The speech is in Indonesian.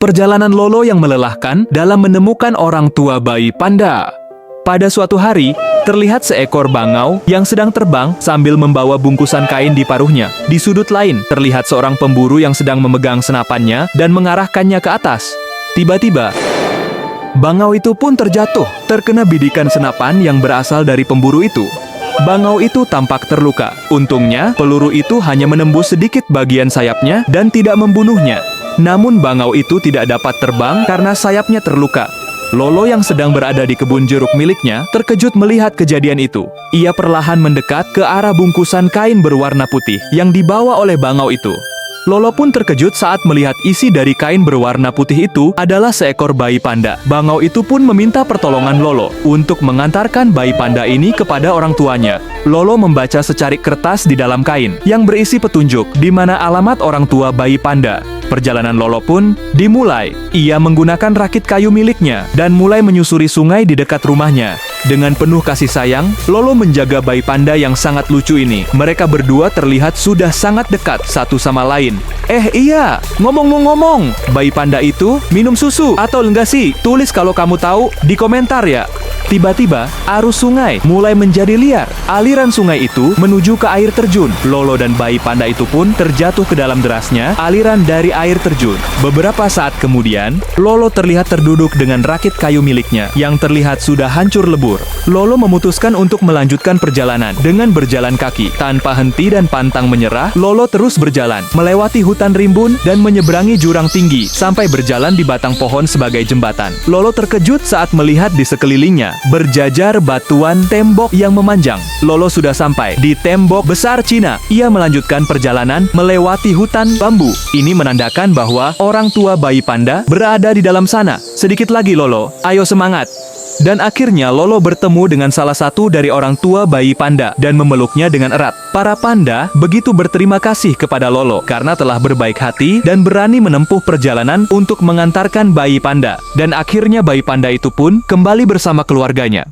Perjalanan Lolo yang melelahkan dalam menemukan orang tua bayi panda. Pada suatu hari, terlihat seekor bangau yang sedang terbang sambil membawa bungkusan kain di paruhnya. Di sudut lain, terlihat seorang pemburu yang sedang memegang senapannya dan mengarahkannya ke atas. Tiba-tiba, bangau itu pun terjatuh, terkena bidikan senapan yang berasal dari pemburu itu. Bangau itu tampak terluka. Untungnya, peluru itu hanya menembus sedikit bagian sayapnya dan tidak membunuhnya. Namun bangau itu tidak dapat terbang karena sayapnya terluka. Lolo yang sedang berada di kebun jeruk miliknya terkejut melihat kejadian itu. Ia perlahan mendekat ke arah bungkusan kain berwarna putih yang dibawa oleh bangau itu. Lolo pun terkejut saat melihat isi dari kain berwarna putih itu adalah seekor bayi panda. Bangau itu pun meminta pertolongan Lolo untuk mengantarkan bayi panda ini kepada orang tuanya. Lolo membaca secarik kertas di dalam kain yang berisi petunjuk di mana alamat orang tua bayi panda. Perjalanan Lolo pun dimulai. Ia menggunakan rakit kayu miliknya dan mulai menyusuri sungai di dekat rumahnya. Dengan penuh kasih sayang, Lolo menjaga bayi panda yang sangat lucu ini. Mereka berdua terlihat sudah sangat dekat satu sama lain. Iya, ngomong-ngomong, bayi panda itu minum susu atau enggak sih? Tulis kalau kamu tahu di komentar ya. Tiba-tiba, arus sungai mulai menjadi liar. Aliran sungai itu menuju ke air terjun. Lolo dan bayi panda itu pun terjatuh ke dalam derasnya aliran dari air terjun. Beberapa saat kemudian, Lolo terlihat terduduk dengan rakit kayu miliknya yang terlihat sudah hancur lebur. Lolo memutuskan untuk melanjutkan perjalanan dengan berjalan kaki. Tanpa henti dan pantang menyerah, Lolo terus berjalan, melewati hutan rimbun dan menyeberangi jurang tinggi sampai berjalan di batang pohon sebagai jembatan. Lolo terkejut saat melihat di sekelilingnya berjajar batuan tembok yang memanjang. Lolo sudah sampai di tembok besar Cina. Ia melanjutkan perjalanan melewati hutan bambu. Ini menandakan bahwa orang tua bayi panda berada di dalam sana. Sedikit lagi Lolo, ayo semangat. Dan akhirnya Lolo bertemu dengan salah satu dari orang tua bayi panda dan memeluknya dengan erat. Para panda begitu berterima kasih kepada Lolo karena telah berbaik hati dan berani menempuh perjalanan untuk mengantarkan bayi panda. Dan akhirnya bayi panda itu pun kembali bersama keluarganya.